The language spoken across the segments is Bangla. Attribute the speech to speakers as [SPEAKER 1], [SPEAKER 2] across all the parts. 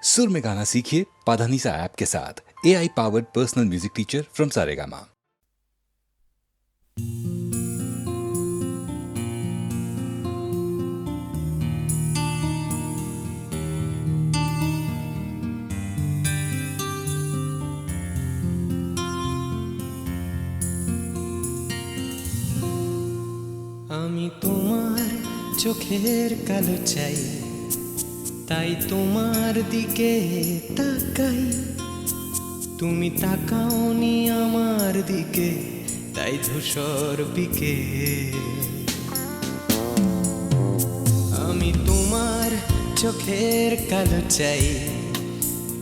[SPEAKER 1] सुर में गाना सीखिए पाधानीसा ऐप के साथ। AI powered personal music teacher from Saregama.
[SPEAKER 2] আমি তোমার চোখের কালো চাই, তাই তোমার দিকে তাকাই। তুমি তাকাওনি আমার দিকে, তাই ধূসর বিকে। আমি তোমার চোখের কালো চাই,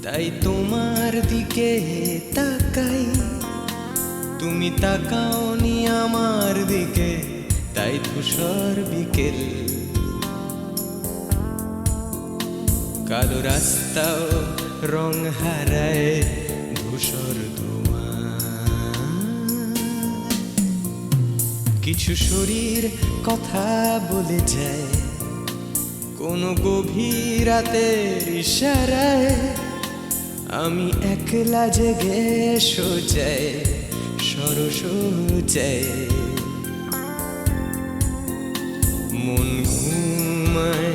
[SPEAKER 2] তাই তোমার দিকে তাকাই। তুমি তাকাওনি আমার দিকে, তাই ধূসর বিকেল। কালো রাস্তাও রং হারায় ধূসর ধোঁয়া। কিছু শরীর কথা বলে যায় কোনো গভীর রাতের ইশারায়। আমি একলা জেগে সোজায় সরসোজায়। মন ঘুমায়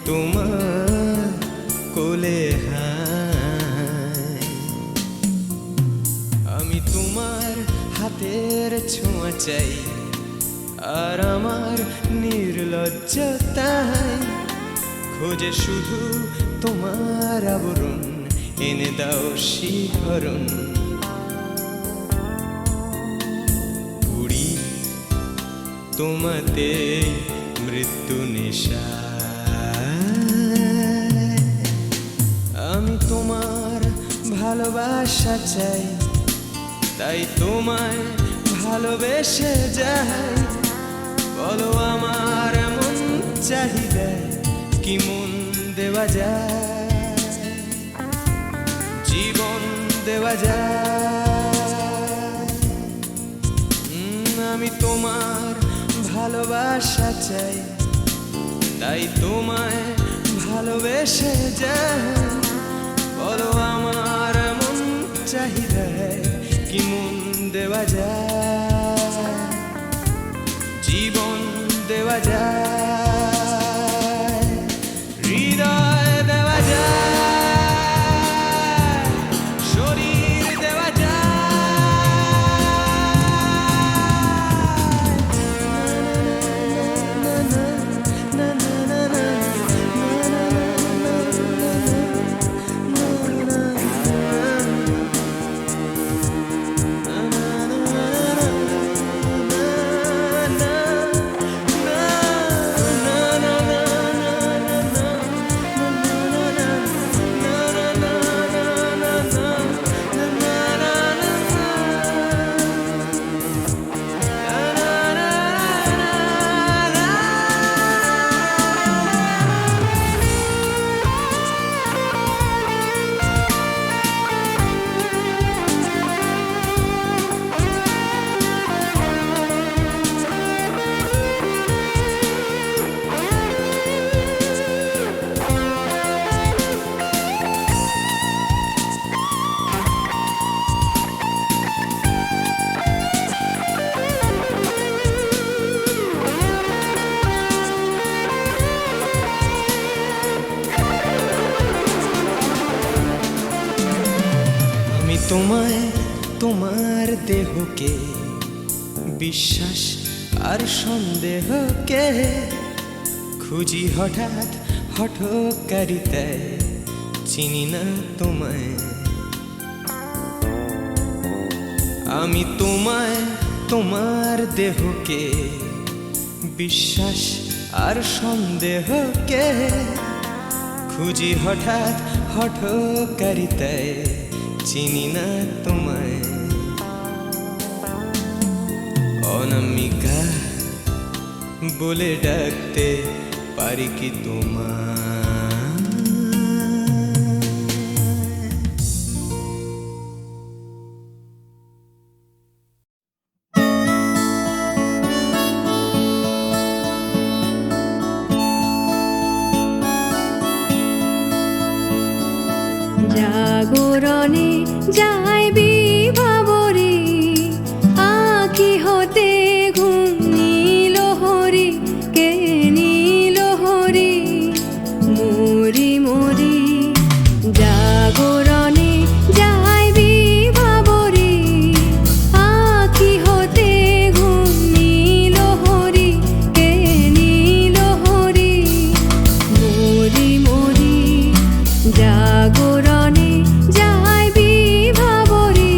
[SPEAKER 2] তোমার কোলে হায়। আমি তোমার হাতের ছোঁয়া চাই, আর আমার নির্লজ্জতায় খোঁজে শুধু তোমার আবরণ। এনে দাও শিহরণ। পুরি তোমাতে মৃত্যু নেশা। আমি তোমার ভালোবাসা চাই, তাই তোমায় ভালোবেসে যাই। বলো আমার এমন চাহিদা কি মন দেওয়া যায়, জীবন দেওয়া যায়। আমি তোমার ভালোবাসা চাই, তাই তোমায় ভালোবেসে যাই। বলো আমার এমন চাহিদা কি মন দেওয়া যায়, জীবন দেওয়া যায়, হৃদয় দেওয়া যায়, শরীর দেওয়া তোমায় তোমার দেহকে বিশ্বাস আর সন্দেহকে খুঁজি হঠাৎ হঠকারিতায়। চিনি না তোমায় আমি, তোমায় তোমার দেহকে বিশ্বাস আর সন্দেহকে খুঁজি হঠাৎ হঠকারিতায়। চিনি না তোমায় অনামিকা বলে ডাকতে পারি কি তোমায়?
[SPEAKER 3] জাগরণে যাই বিভাবরে, আঁখি হতে ঘুম নীল হরি, কে নীল হরি মরি মরি। জাগরণে যাই বিভাবরে, আঁখি হতে ঘুম নীল হরি, কে নীল হরি মরি মরি। জাগরণে যাই বিভাবরে।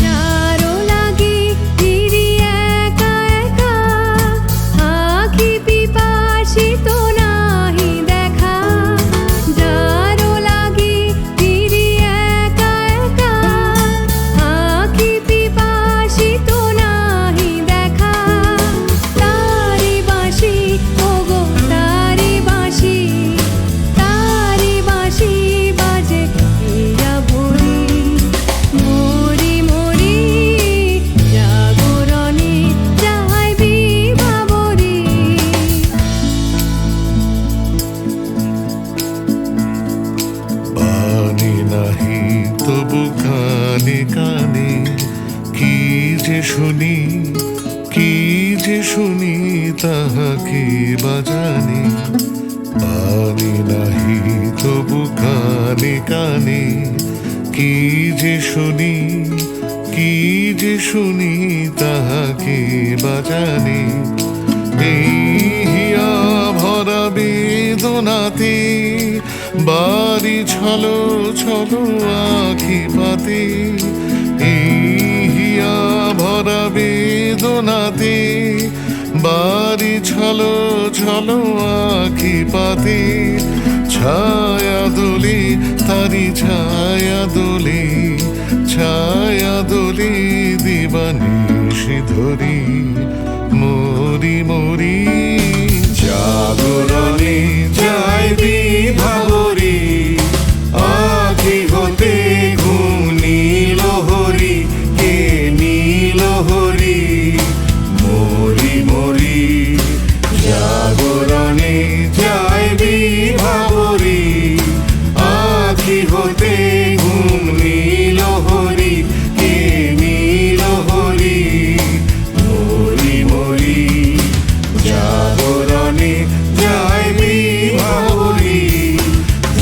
[SPEAKER 3] যারো লাগি ফিরি একা একা, আঁখি পিপাসিত নাহি দেখা। যারো লাগি ফিরি একা একা, আঁখি পিপাসিত নাহি দেখা। তারি বাঁশি ওগো তারি বাঁশি, তারি বাঁশি বাজে হীরা ভরি মরি মরি। জাগরণে যাই বিভাবরে।
[SPEAKER 4] বাণী নাহি তবু কানে কানে, কি যে শুনি কি যে শুনি তাহাকে বাজানে। বাণী নাহি তবু কানে কানে, কি যে শুনি কি যে শুনি তাহাকে বাজানে। এই হিয়া ভরা বেদনাতে বাড়ি ছলো ছলো আঁখি পাতে। এই হিয়া ভরা বেদনাতে বাড়ি ছলো ছলো আঁখি পাতে। ছায়া দোলে তারি ছায়া দোলে, ছায়া দোলে দিবানিশি ধরি মরি মরি। জাগরণে যাই বিভাবরে, আঁখি হতে ঘুম নীল হরি, কে নীল হরি মরি মরি। জাগরণে যাই বিভাবরে, আঁখি হতে ঘুম নীল হরি, কে নীল হরি মরি মরি। জাগরণে যাই বিভাবরে,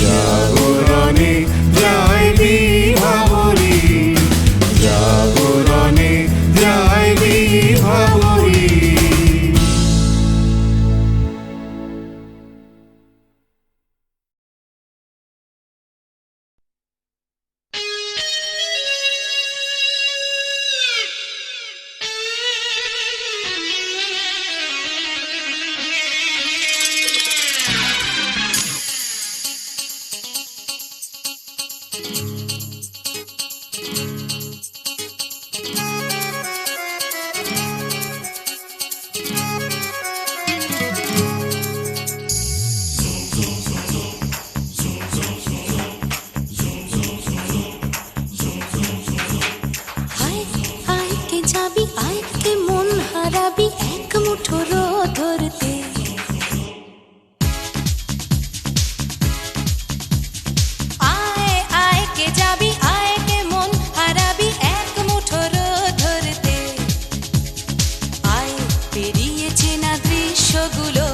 [SPEAKER 4] জাগরণে যাই বিভাবরে, জাগরণে যাই বিভাবরে।
[SPEAKER 5] আয় আয় কে যাবি, আয় কে মন হারাবি এক মুঠো রোদ ধরতে। আয় আয় কে যাবি, আয় কে মন হারাবি এক মুঠো রোদ ধরতে। আয় পেরিয়ে চেনা দৃশ্যগুলো,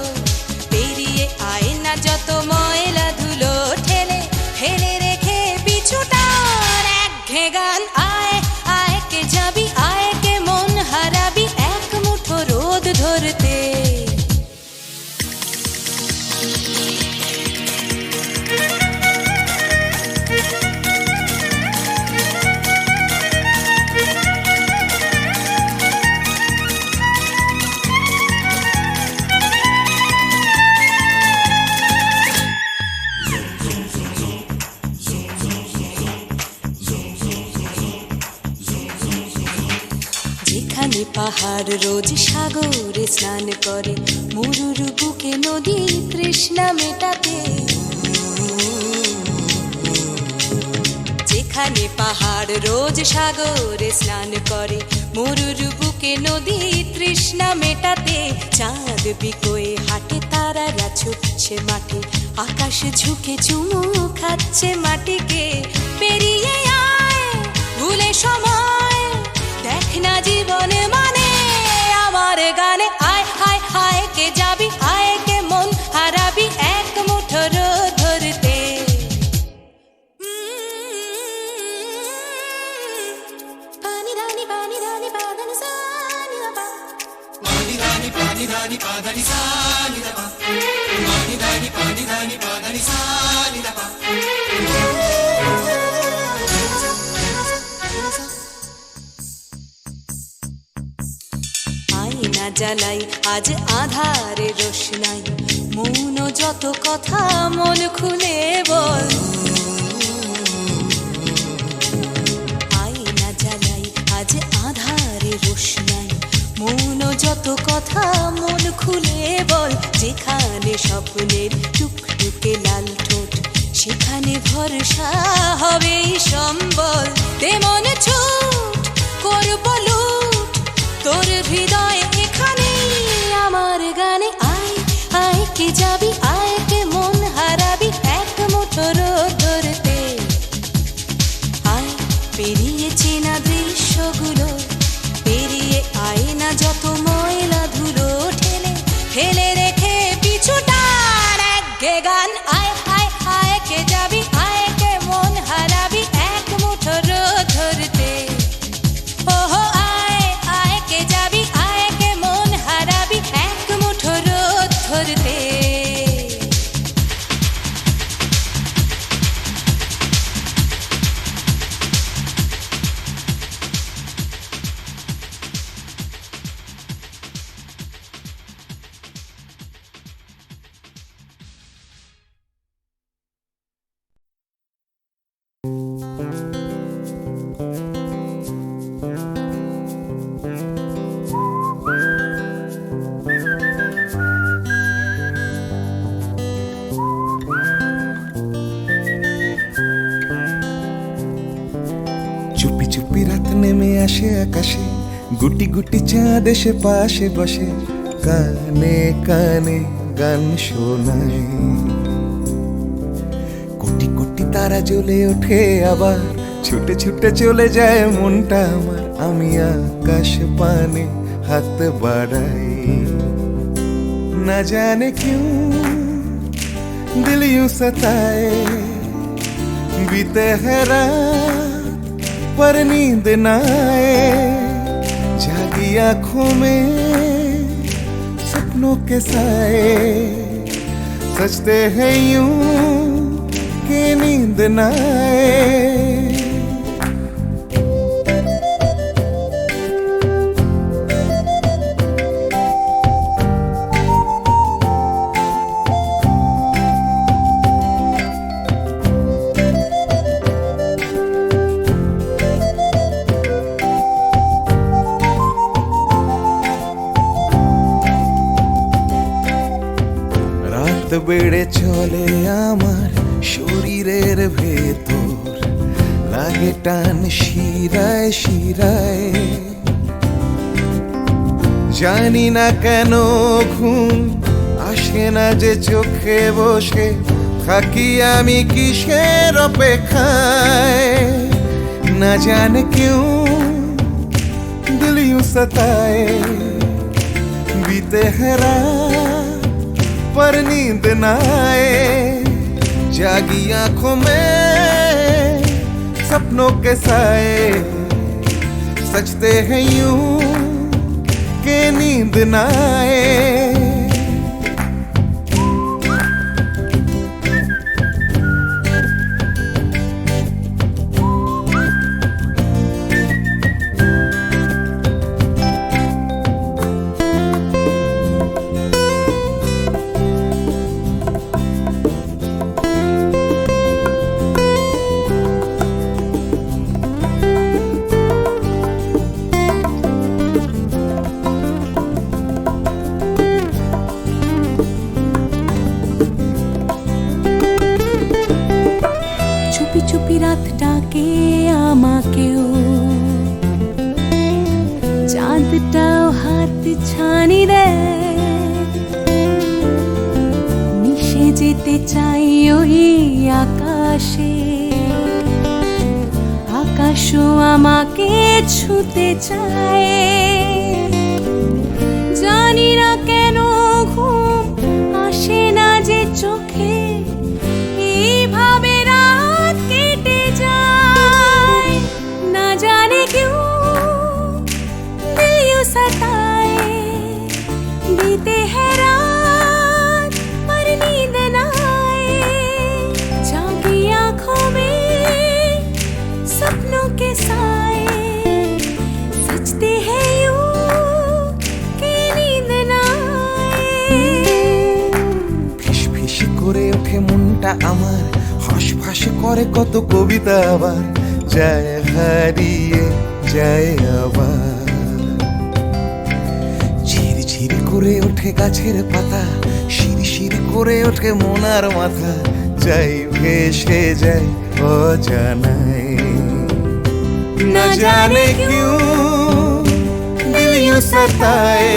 [SPEAKER 5] পেরিয়ে আয় না যত ময়লা ধুলো, ঠেলে ফেলে রেখে পিছুটার একঘে গান। আয় আয় কে যাবি, আয় কে মন হারাবি এক মুঠো রোদ ধরতে। যেখানে পাহাড় রোজ সাগরে স্নান করে, মরুর বুকে নদী তৃষ্ণা মেটাতে। যেখানে পাহাড় রোজ সাগরে স্নান করে, মরুর বুকে নদী তৃষ্ণা মেটাতে। চাঁদ বিকোয়ে হাটে, তারারা ছুটছে মাঠে, আকাশ ঝুঁকে চুমু খাচ্ছে মাটিকে। পেরিয়ে আয় ভুলে সময়, দেখ না জীবনে মানে আমার গানে। আয় হায় হায় কে যাবি, আয় কে মন হারাবি এক মুঠো রোদ ধরতে। পানি রানি পাদানি সানি রা পা, পানি রানি পাদানি সানি রা পা, পানি রানি পাদানি সানি রা পা। আয়না জ্বালাই আজ আধারে রোশনাই, মৌন যত কথা মন খুলে বল। আয়না জ্বালাই আজ আধারে রোশনাই, মৌন যত কথা মন খুলে বল। যেখানে স্বপ্নের টুকটুকে লাল ঠোঁট, সেখানে ভরসা হবে সম্বল। তেমন ছুট করব লুট তোর হৃদয় এখানে আমার গানে। আয় আয় কে যাবি, আয় কে মন হারাবি এক মুঠো রোদ ধরতে। আয় পেরিয়ে চেনা দৃশ্যগুলো, পেরিয়ে আয় না যত ময়লা ধুলো, ঠেলে ফেলে রেখে পিছুটার একঘে গান। আয় আয় আয় কে যাবি, আয় কে মন হারাবি এক মুঠো রোদ ধরতে। ওহো আয় আয় কে যাবি, আয় কে মন হারাবি এক মুঠো রোদ ধরতে।
[SPEAKER 6] চুপি চুপি রাত নেমে আসে আকাশে, গুটি গুটি চাঁদ এসে পাশে বসে, কানে কানে গান শোনায়। কোটি কোটি তারা জ্বলে ওঠে আবার, ছুটে ছুটে চলে যায় মনটা আমার। আমি আকাশ পানে হাত বাড়াই, না জানে क्यों दिल यूं सताए। बीते है रात पर नींद न आए, जागी आंखों में सपनों के साए। सजते हैं यूं कि नींद न आए। রাত বেড়ে চলে আমার শরীরের ভেতর, লাগে টান শিরায় শিরায়। জানি না কেন ঘুম আসে না যে চোখে বসে, থাকি আমি কিসের অপেক্ষায়। না জানে क्यों दिल यूं सताए। बीते है रात पर नींद न आए, जागी आंखों में सपनों के साए। सजते हैं यूं कि नींद न आए।
[SPEAKER 3] একটাও হাত ছানি দেয়, মিশে যেতে চাই ওই আকাশে, আকাশও আমাকে ছুতে চায়। জানি না কেন ঘুম আসে না যে চোখে, এইভাবে রাত কেটে যায়। না জানে কেউ दिल यूं सताए, बीते है रात पर नींद न आए। जागी आंखों में सपनों के साए, सजते हैं यूं कि नींद न आए।
[SPEAKER 6] ফিস ফিস করে ওঠে মনটা আমার, হাঁস করে কত কবিতা আবার, যায় হারিয়ে যায় আবার। ঝিরঝির করে ওঠে গাছের পাতা, শিরশির করে ওঠে মনার মাথা, যাই ভেসে যায় অজানায়। না জানে क्यों दिल यूं सताए,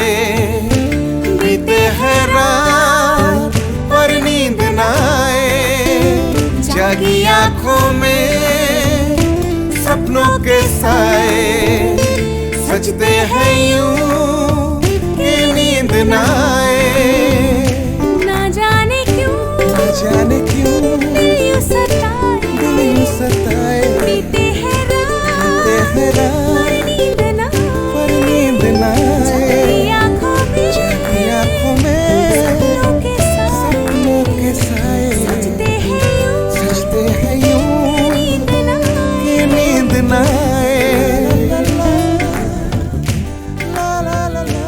[SPEAKER 6] बीते है रात पर नींद न आए। जागी आंखों में सपनों के साए, सजते हैं यूं कि नींद न आए।
[SPEAKER 3] ना जाने क्यों
[SPEAKER 6] दिल
[SPEAKER 3] यूं सताए, बीते हैं रात पर नींद न
[SPEAKER 6] पर नींद न आए।
[SPEAKER 3] जागी आंखों में सपनों के साए, सजते हैं यूं नींद न आए।
[SPEAKER 6] कि नींद न आए। ला ला ला ला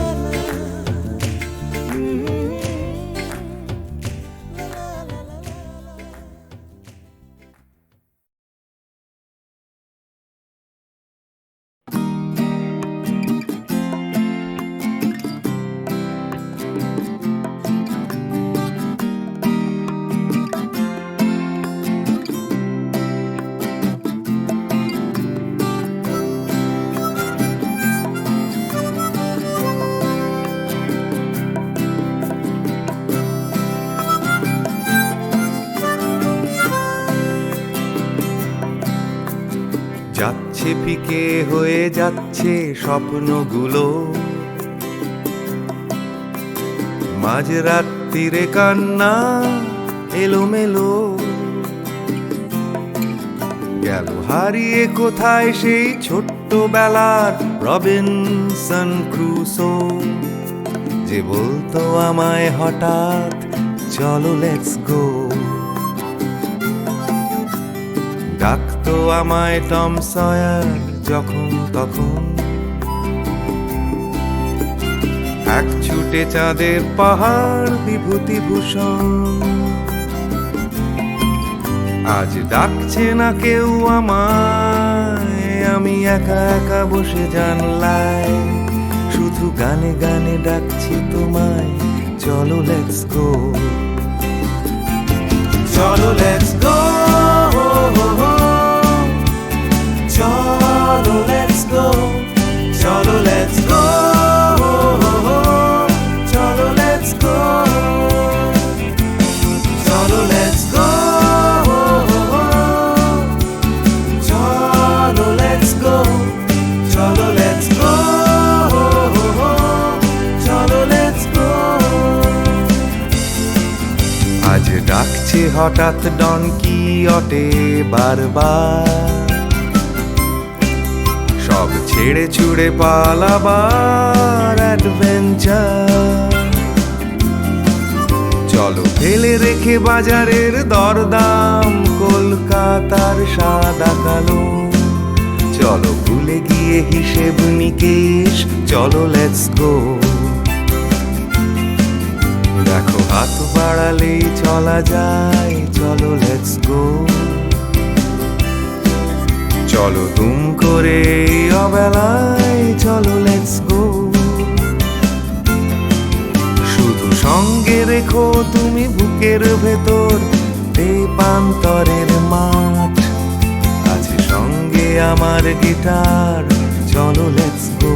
[SPEAKER 2] যাচ্ছে ফিকে হয়ে যাচ্ছে স্বপ্নগুলো, মাঝরাত্রিরে কান্না এলোমেলো, গেল হারিয়ে কোথায় সেই ছোট্টবেলার রবিনসন ক্রুসো, যে বলতো আমায় হঠাৎ চলো লেটস গো। ডাকতো আমায় টম সয়ার যখন তখন, এক ছুটে চাঁদের পাহাড় বিভূতিভূষণ। আজ ডাকছে না কেউ আমায়, আমি একা একা বসে জানলায়, শুধু গানে গানে ডাকছি তোমায়, চলো লেটস গো, চলো লেটস গো, চলো লেটস গো, চলো লেটস গো, চলো লেটস গো, চলো লেটস গো, চলো লেটস গো, চলো লেটস গো, চলো লেটস গো। আজ ডাকছে হঠাৎ ডন কিহটে বারবার, সব ছেড়ে ছুড়ে পালাবার অ্যাডভেঞ্চার। চলো ফেলে রেখে বাজারের দরদাম, কলকাতার সাদা কালো, চলো ভুলে গিয়ে হিসেব নিকেশ, চলো লেটস গো। দেখো হাত বাড়ালেই চলা যায়, চলো লেটস গো, চলো দুম করে অবেলায়, চলো লেটস গো। শুধু সঙ্গে রেখো তুমি বুকের ভেতর দেবান্তরের মাঠ, আছে সঙ্গে আমার গিটার, চলো লেটস গো।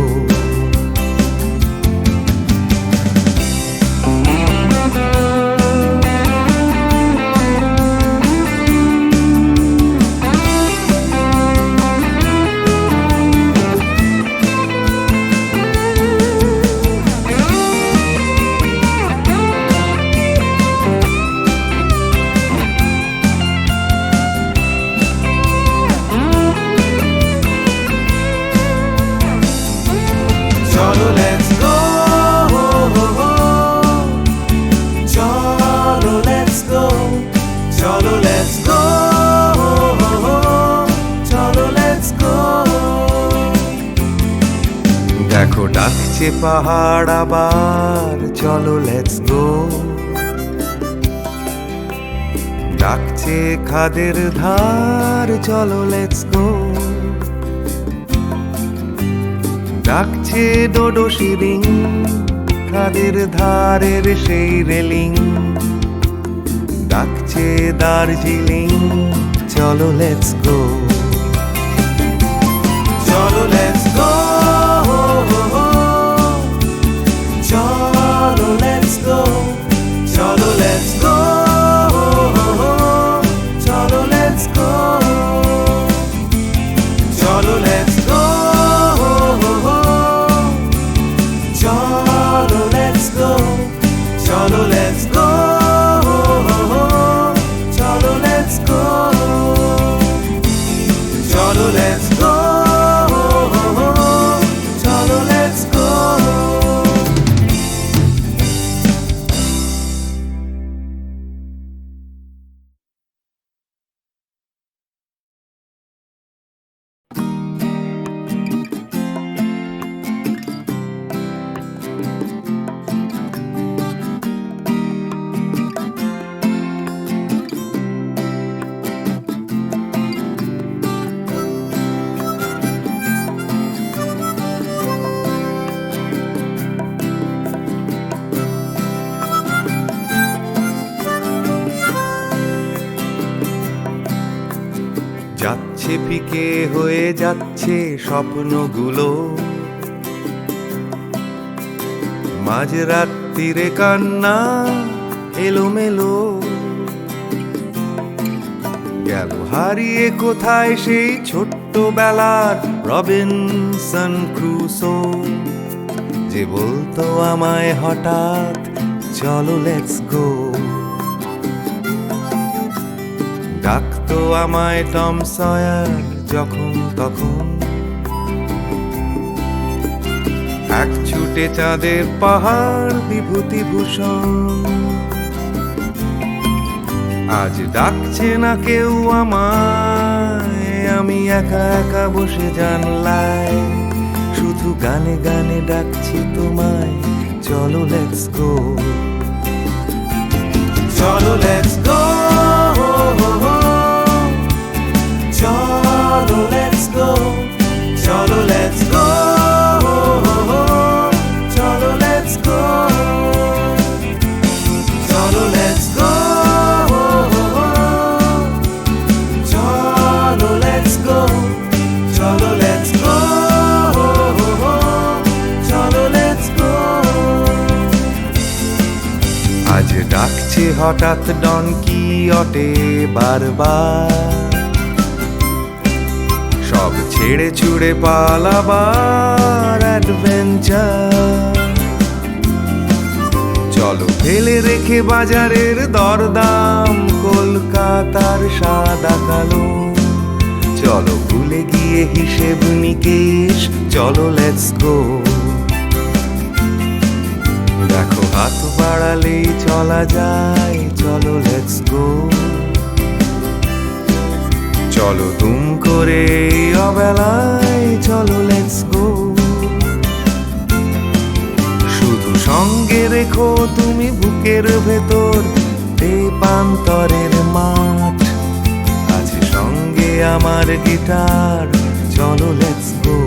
[SPEAKER 2] ডাকছে পাহাড় আবার চলো লেটস গো, ডাকছে খাদের ধার চলো লেটস গো, ডাকছে ডোডো শিরিং খাদের ধারের সেই রেলিং, ডাকছে দার্জিলিং চলো লেটস গো, চলো লেটস গো, চলো লেটস গো, চলো লেটস গো, চলো লেটস গো, চলো লেটস গো, চলো লেটস গো, চলো লেটস গো, চলো লেটস গো, চলো লেটস গো, চলো লেটস গো। যাচ্ছে ফিকে হয়ে যাচ্ছে স্বপ্নগুলো, মাঝরাত্রিরে কান্না এলোমেলো, গেল হারিয়ে কোথায় সেই ছোট্টবেলার রবিনসন ক্রুসো, যে বলতো আমায় হঠাৎ চলো লেটস গো, ডাকতো আমায় টম সয়ার যখন তখন, এক ছুটে চাঁদের পাহাড় বিভূতিভূষণ, আজ ডাকছে না কেউ আমায়, আমি একা একা বসে জানলায়, শুধু গানে গানে ডাকছি তোমায় চলো লেটস গো, চলো লেটস গো, চলো লেটস গো, চলো লেটস গো, চলো লেটস গো, চলো লেটস গো, চলো লেটস গো, চলো লেটস গো, চলো লেটস গো। আজ ডাকছে হঠাৎ ডন কিহটে বারবার, সব ছেড়ে ছুড়ে পালাবার অ্যাডভেঞ্চার, চলো ফেলে রেখে বাজারের দরদাম কলকাতার সাদা কালো, চলো ভুলে গিয়ে হিসেব নিকেশ চলো লেটস গো, দেখো হাত বাড়ালেই চলা যায় চলো লেটস গো, চলো দুম করে অবেলায় চলো লেটস গো, শুধু সঙ্গে রেখো তুমি বুকের ভেতর দেবান্তরের মাঠ, আছে সঙ্গে আমার গিটার চলো লেটস গো,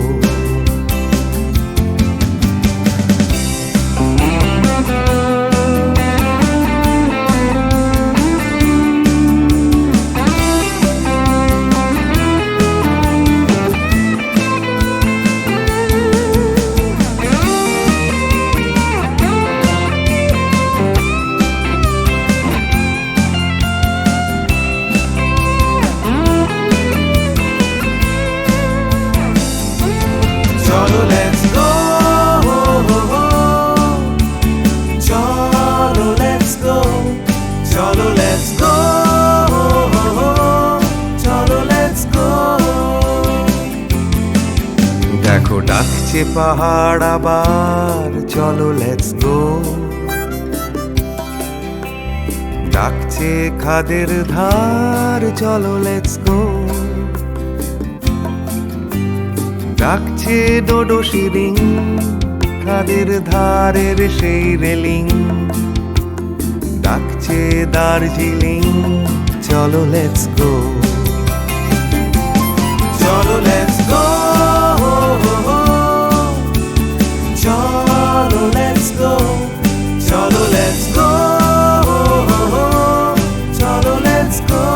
[SPEAKER 2] চলো লেটস গো, চলো লেটস গো, চলো লেটস গো, চলো লেটস গো, দেখো ডাকছে পাহাড় আবার চলো লেটস গো, ডাকছে খাদের ধার চলো লেটস গো, ডাকছে ডোডো শিরিং খাদের ধারের সেই রেলিং ডাকছে দার্জিলিং। চলো লেটস গো, চলো লেটস গো, চলো লেটস গো, চলো লেটস গো, চলো লেটস গো,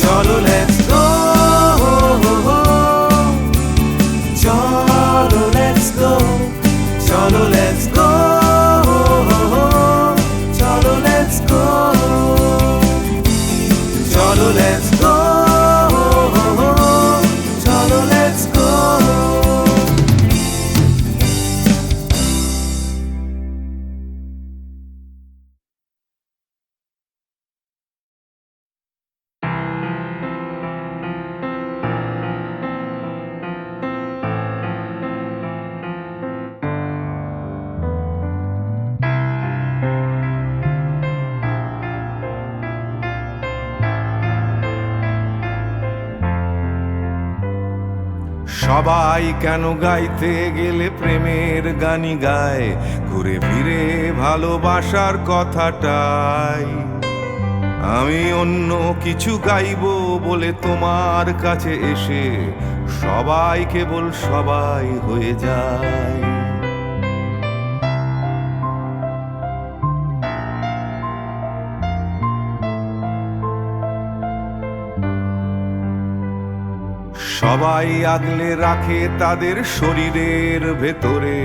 [SPEAKER 2] চলো লেটস গো, চলো লেটস গো, চলো লেটস গো, চলো লেটস গো, চলো লেটস গো, চলো লেটস গো। সবাই কেন গাইতে গেলে প্রেমের গানই গায়, ঘুরে ফিরে ভালোবাসার কথাটাই। আমি অন্য কিছু গাইবো বলে তোমার কাছে এসে সবাই কেবল সবাই হয়ে যায়। সবাই আগলে রাখে তাদের শরীরের ভেতরে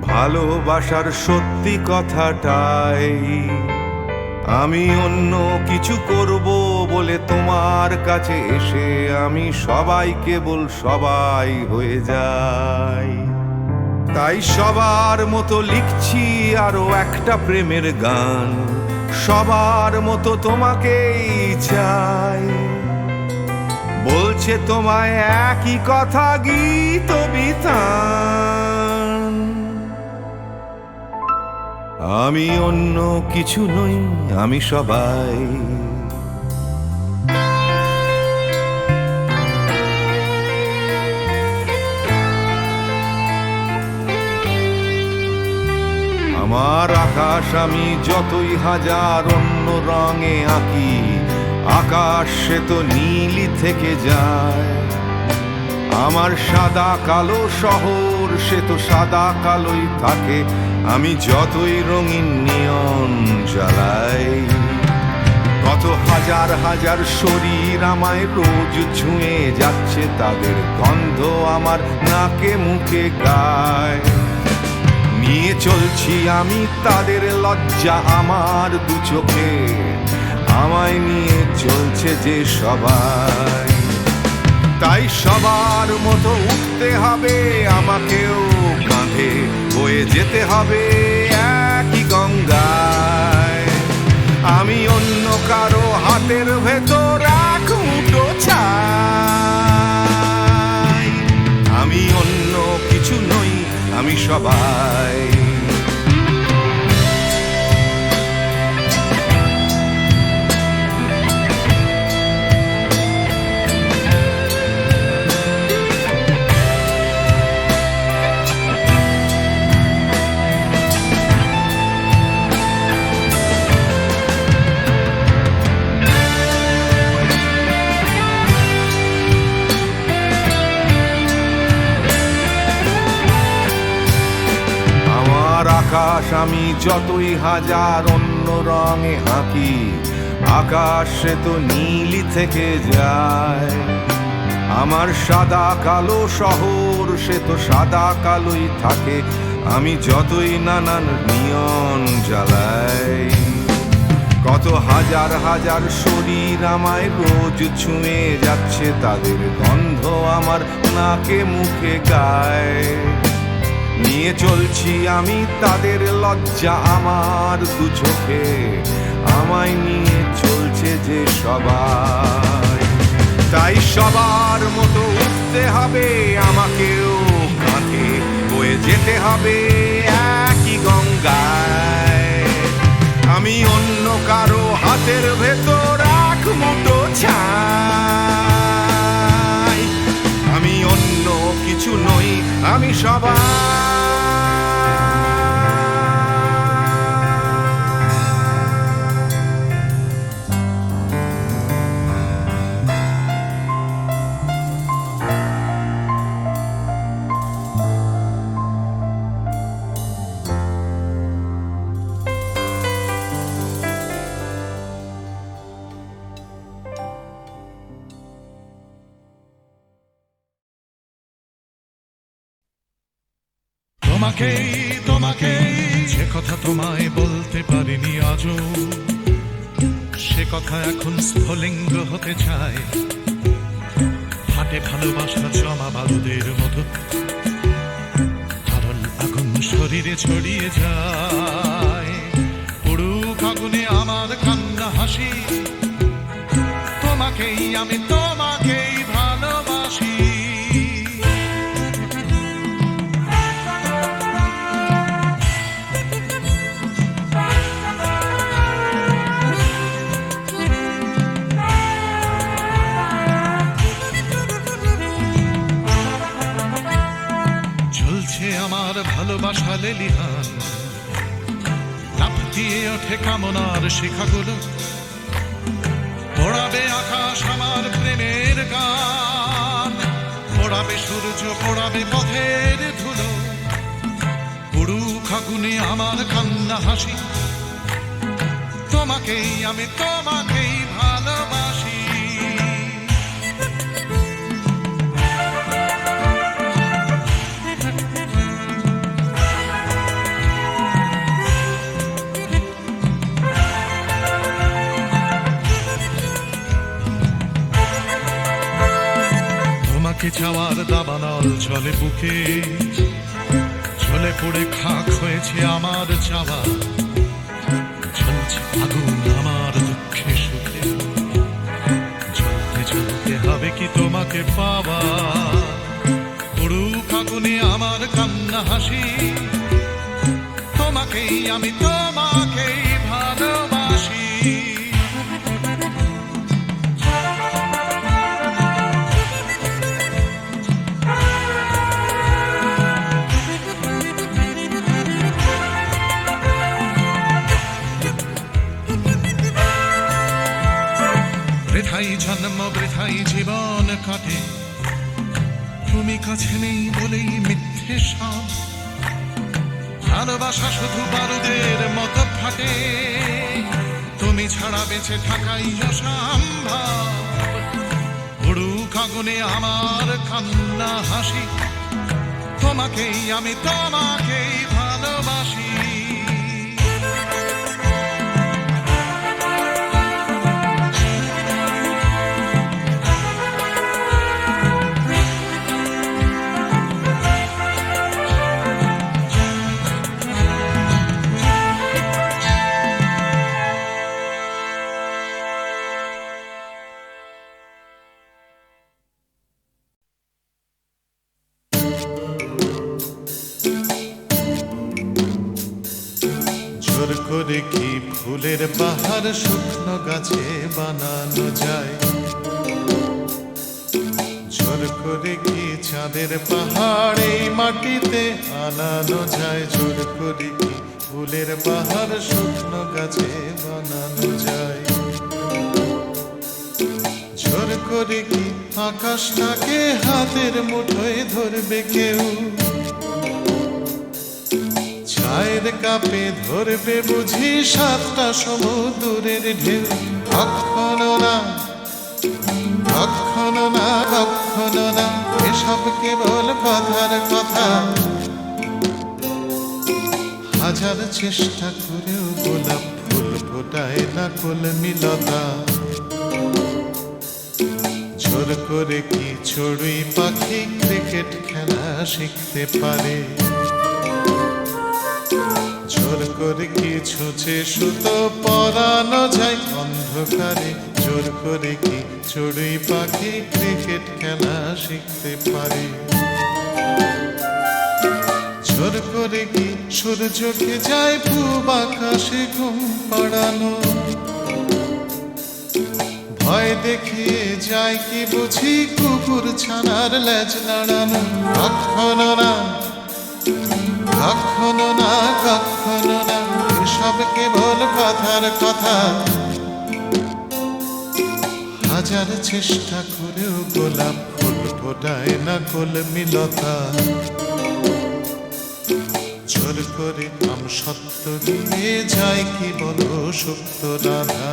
[SPEAKER 2] ভালোবাসার সত্যি কথাটাই। আমি অন্য কিছু করব বলে তোমার কাছে এসে আমি সবাই কেবল সবাই হয়ে যাই। তাই সবার মতো লিখছি আরো একটা প্রেমের গান, সবার মতো তোমাকেই চাই। বলছে তোমায় একই কথা গীত বিতান। আমি অন্য কিছু নই, আমি সবাই। আমার আকাশ আমি যতই হাজার অন্য রঙে আঁকি, আকাশ সে তো নীলই থেকে যায়। আমার সাদা কালো শহর সে তো সাদা কালোই থাকে, আমি যতই রঙিন নিয়ন জ্বালাই। কত হাজার হাজার শরীর আমায় রোজ ছুঁয়ে যাচ্ছে, তাদের গন্ধ আমার নাকে মুখে গায়। নিয়ে চলছি আমি তাদের লজ্জা আমার দু চোখে, আমায় নিয়ে চলছে যে সবাই। তাই সবার মতো উঠতে হবে আমাকেও, কাঁধে বয়ে যেতে হবে একই গঙ্গায়। আমি অন্য কারো হাতের ভেতর এক মুঠো ছাই। আমি অন্য কিছু নই, আমি সবাই। আকাশ আমি যতই হাজার অন্য রঙে আঁকি, আকাশ সে তো নীলই থেকে যায়। আমার সাদা কালো শহর সে তো সাদা কালোই থাকে, আমি যতই নানান নিয়ন জ্বালাই। কত হাজার হাজার শরীর আমায় রোজ ছুঁয়ে যাচ্ছে, তাদের গন্ধ আমার নাকে মুখে গায়। নিয়ে চলছি আমি তাদের লজ্জা আমার দু চোখে, আমায় নিয়ে চলছে যে সবাই। তাই সবার মতো উঠতে হবে আমাকেও, কাঁধে বয়ে যেতে হবে একই গঙ্গায়। আমি অন্য কারো হাতের ভেতর এক মুঠো ছাই। আমি অন্য কিছু নই,
[SPEAKER 4] আমি সবাই
[SPEAKER 7] তোমাকেই তোমাকেই যে কথা তোমায় বলতে পারিনি আজও, সে কথা এখন স্ফুলিঙ্গ হতে চায়। হাটে ভালোবাসা জমা বারুদের মতো, তরল আগুন শরীরে ছড়িয়ে যায়। পুড়ুক আগুনে আমার কান্না হাসি, তোমাকেই আমি তোমাকেই ভালোবাসি। আমার ভালোবাসা লেলিহান, লাফ দিয়ে ওঠে কামনার শিখাগুলো, পোড়াবে আকাশ আমার প্রেমের গান, পোড়াবে সূর্য পোড়াবে পথের ধুলো। পুড়ুক আগুনে আমার কান্না হাসি, তোমাকেই আমি তোমাকেই ভালোবাসি। চাওয়ার দাবানল চলে বুকে, চলে পড়ে খাক হয়েছে আমার চাওয়া। জ্বলছে আগুন আমার দুঃখে সুখে, জ্বলতে জ্বলতে হবে কি তোমাকে পাওয়া। পুড়ুক আগুনে আমার কান্না হাসি, তোমাকেই আমি তোমাকেই ভালোবাসি। বৃথাই জন্ম বৃথাই জীবন কাটে, তুমি কাছে নেই বলেই মিথ্যে সব। ভালোবাসা শুধু বারুদের মতো ফাটে, তুমি ছাড়া বেঁচে থাকাই অসম্ভব। পুড়ুক আগুনে আমার কান্না হাসি, তোমাকেই আমি তোমাকেই ভালোবাসি। জোর করে কি ফুলের বাহার শুকনো গাছে বানানো যায়? জোর করে কি চাঁদের পাহাড় এই মাটিতে আনানো যায়? জোর করে কি ফুলের বাহার শুকনো গাছে বানানো যায়? জোর করে কি আকাশটাকে হাতের মুঠোয় ধরবে কেউ? ছায়ের কাপে ধরবে বুঝি সাতটা সমুদ্রের ঢেউ? কখনো না, কখনো না, কখনো না, এসব কেবল কথার কথা। হাজার চেষ্টা করেও গোলাপ ফুল ফোটায় না কলমিলতা। জোর করে কি চড়ুই পাখি ক্রিকেট খেলা শিখতে পারে? জোর করে কি ছুঁচে সুতো পরানো যায় অন্ধকারে? জোর করে কি চড়ুই পাখি ক্রিকেট খেলা শিখতে পারে? জোর করে কি সূর্যকে যায় পূব আকাশে ঘুম পাড়ানো? ভয় দেখিয়ে যায় কি বুঝি কুকুর ছানার লেজ নাড়ানো। কখনো না, কখনো না, কখনো না, এসব কেবল কথার কথা। হাজার চেষ্টা করেও গোলাপ ফুল ফোটায় না কলমিলতা। জোর করে আম সত্য দিয়ে যায় কি বলো সুপ্ত রাধা।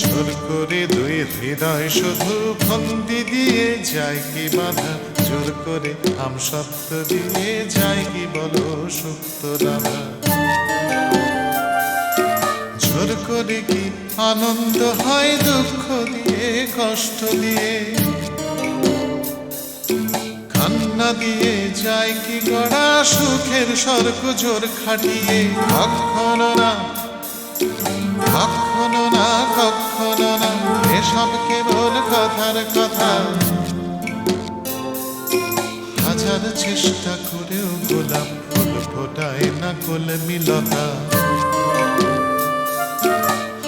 [SPEAKER 7] জোর করে দুই হৃদয় শুধু ফন্দি দিয়ে যায় কি বাধা। জোর করে আম সত্য দিয়ে যায় কি বলো সুপ্ত রাধা। জোর করে কি আনন্দ হয় দুঃখ দিয়ে কষ্ট দিয়ে। কান্না দিয়ে যায় কি গড়া সুখের স্বর্গ জোর খাটিয়ে। কখনো না, কখনো না, কখনো না, এসব কেবল কথার কথা। হাজার চেষ্টা করেও গোলাপ ফুল ফোটায় না কলমিলতা।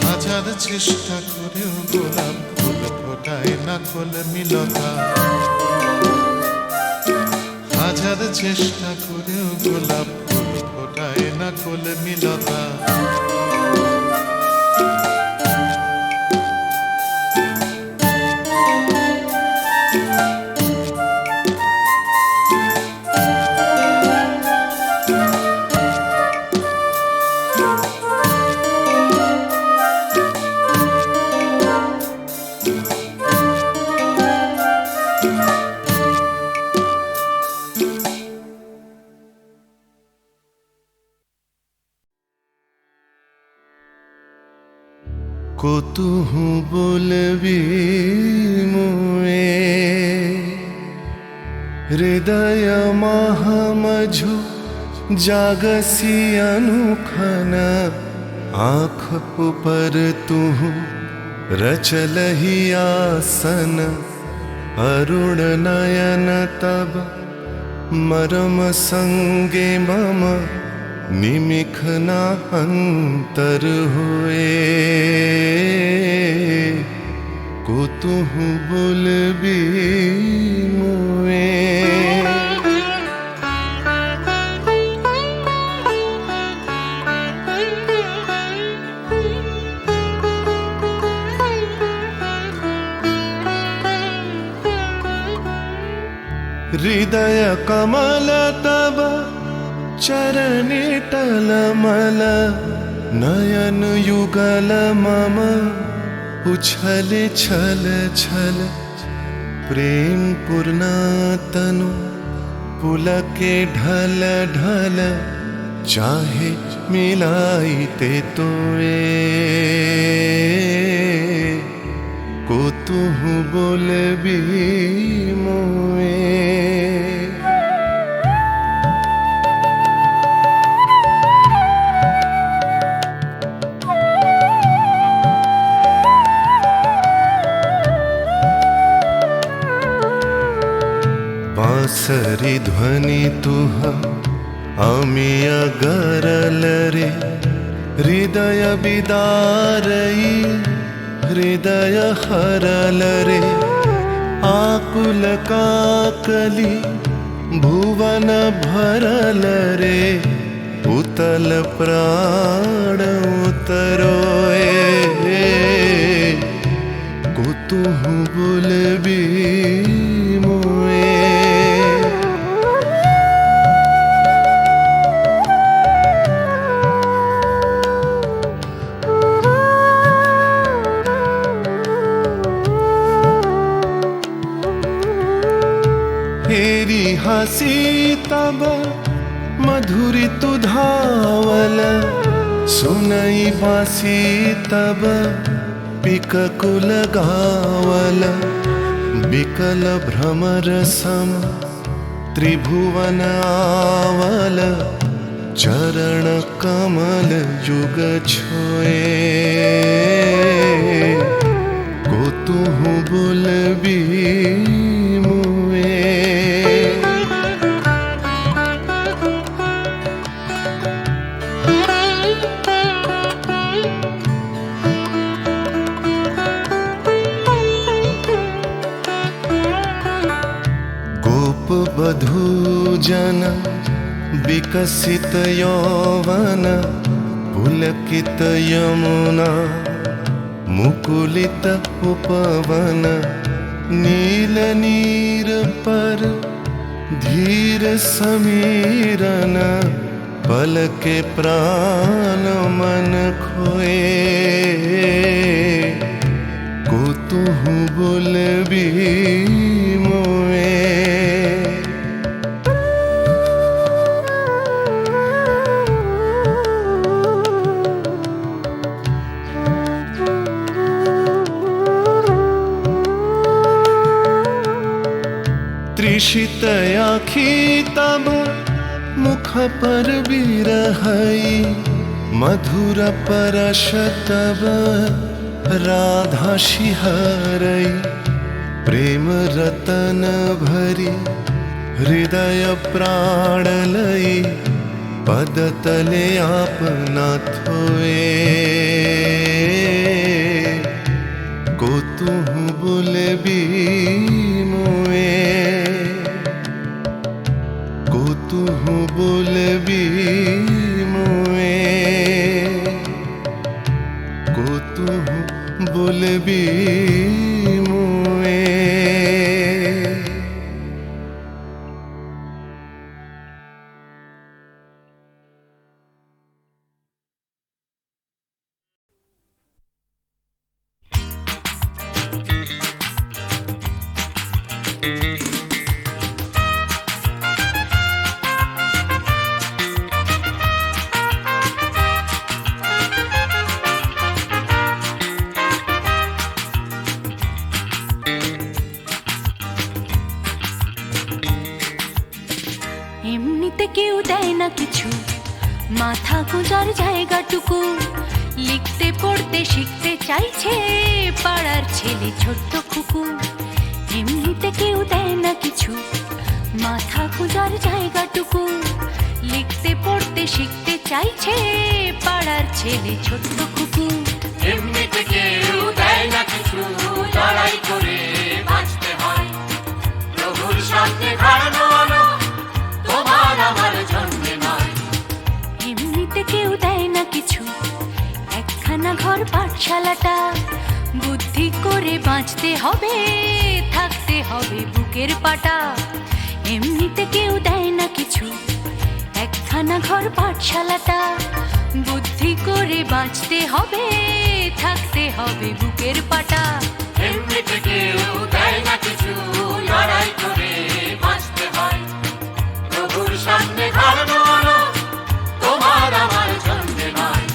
[SPEAKER 7] হাজার চেষ্টা করেও গোলাপ ফুল ফোটায় না কলমিলতা। হাজার চেষ্টা করেও গোলাপ ফুল ফোটায় না কলমিলতা।
[SPEAKER 6] কতুহু বলবি মুয়ে হৃদয় মহামঝু জাগसी अनुखन। आँख ऊपर तुहु रचलहि आसन। अरुण नयन तब मरम संगे मम निमिख ना अंतर हुए। कुतुहु बोलबी मुए हृदय कमल तब चरणे टलमल। नयन युगल मम उछल छल छल। प्रेम पूर्ण तनु पुलके ढल ढल। चाहे मिलाई ते तोए कुतुहु बोलबी मुए। बांसरी ध्वनि तुह अमिय गरल रे। हृदय बिदारई हृदय हरल रे। आकुल काकली भुवन भरल रे। उतल प्राण उतरोए कुतुहु बोलबी मुए। हेरी हसी तब मधुरी तु धावल। सुनई बासी तब पिककुल गावल। बिकल भ्रमर सम त्रिभुवन आवल। चरण कमल युग छोए कुतुहु बोलबी मुए। जन विकसित यौवन पुलकित यमुना मुकुलित उपवन नील नीर पर धीर समीरन पलके प्राण मन खोए कुतुहु बुलबी मोए तृषित आखी तब मुख पर बिरहई मधुर परश तब राधा शिहरई प्रेम रतन भरी हृदय प्राण लई पद तले आपना थोए को तुहु बुलबी मोए को तुहु बुलबी मोए को तुहु बुलबी मोए
[SPEAKER 5] এমনিতে কেউ দেয় না কিছু মাথা গোজার জায়গাটুকু লিখতে পড়তে শিখতে চাইছে পাড়ার ছেলে ছোট্ট খুকু এমনিতে কেউ দেয় না কিছু মাথা গোজার জায়গাটুকু লিখতে পড়তে শিখতে চাইছে পাড়ার ছেলে ছোট্ট খুকু
[SPEAKER 8] এমনিতে কেউ দেয় না কিছু লড়াই করে বাঁচতে হয় প্রভুর সামনে দাঁড়ানো আলো তোমার আমার জন্য নয়
[SPEAKER 5] এমনিতে কেউ দেয় না কিছু একখানা ঘর পাঠশালাটা বুদ্ধি করে বাঁচতে হবে থাকতে হবে বুকের পাটা এমনিতে কেউ দেয় না কিছু একখানা ঘর পাঠশালাটা বুদ্ধি করে বাঁচতে হবে থাকতে হবে বুকের পাটা
[SPEAKER 8] এমনিতে কেউ দেয় না কিছু লড়াই করে বাঁচতে হয় প্রভুর সামনে দাঁড়ানো আলো তোমার আমার জন্য নয়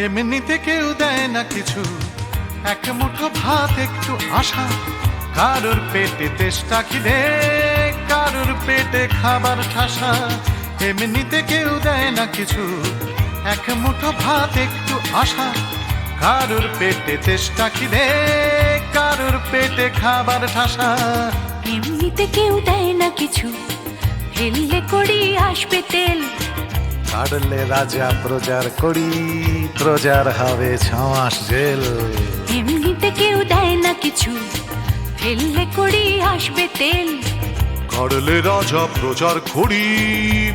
[SPEAKER 7] এমনিতে কেউ দেয় না কিছু এক মুঠো ভাত একটু আশা কারোর পেটে তেষ্টা খিদে কারোর পেটে খাবার ঠাসা এমনিতে কেউ দেয় না কিছু এক মুঠো ভাত একটু আশা কারোর পেটে তেষ্টা খিদে কারোর পেটে খাবার ঠাসা
[SPEAKER 5] এমনিতে কেউ দেয় না কিছু হেললে করি আসবে তেল
[SPEAKER 2] কাটলে রাজা প্রজার করি প্রজার হবে 6 মাস জেল
[SPEAKER 5] এমনিতে কেউ দেয় না কিছু ফেললে করি আসবে তেল
[SPEAKER 7] কাটলে রাজা প্রজার করি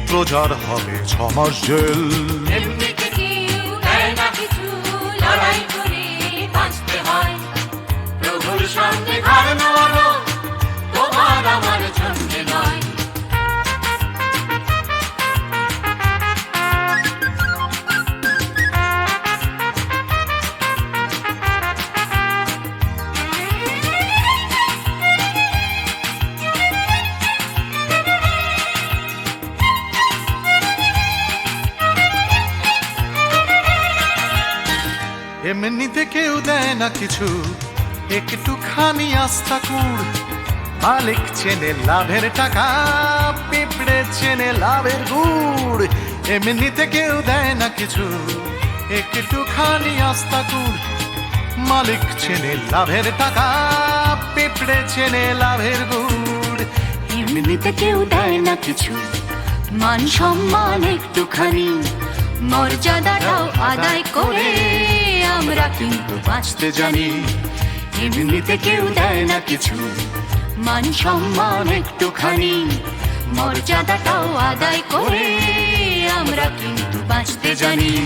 [SPEAKER 7] প্রজার হবে 6 মাস জেল
[SPEAKER 8] এমনিতে কেউ দেয় না কিছু লড়াই করে বাঁচতে হয় প্রভুর সামনে দাঁড়ানো আলো তোমার আমার জন্য নয়
[SPEAKER 7] এমনিতে কেউ দেয় না কিছু একটুখানি আস্থা কুড় মালিক চেনে লাভের টাকা পিঁপড়ে চেনে লাভের গুড় এমনিতে কেউ দেয় না কিছু একটুখানি আস্থা কুড় মালিক চেনে লাভের টাকা, পিঁপড়ে চেনে লাভের গুড়।
[SPEAKER 8] এমনিতে কেউ দেয় না কিছু, মান সম্মান একটুখানি, মর্যাদাটাও আদায় করে আমরা কিন্তু বাঁচতে জানি। এমনিতে কেউ দেয় না কিছু, মান সম্মান একটুখানি, মর্যাদাটাও আদায় করে আমরা কিন্তু বাঁচতে জানি।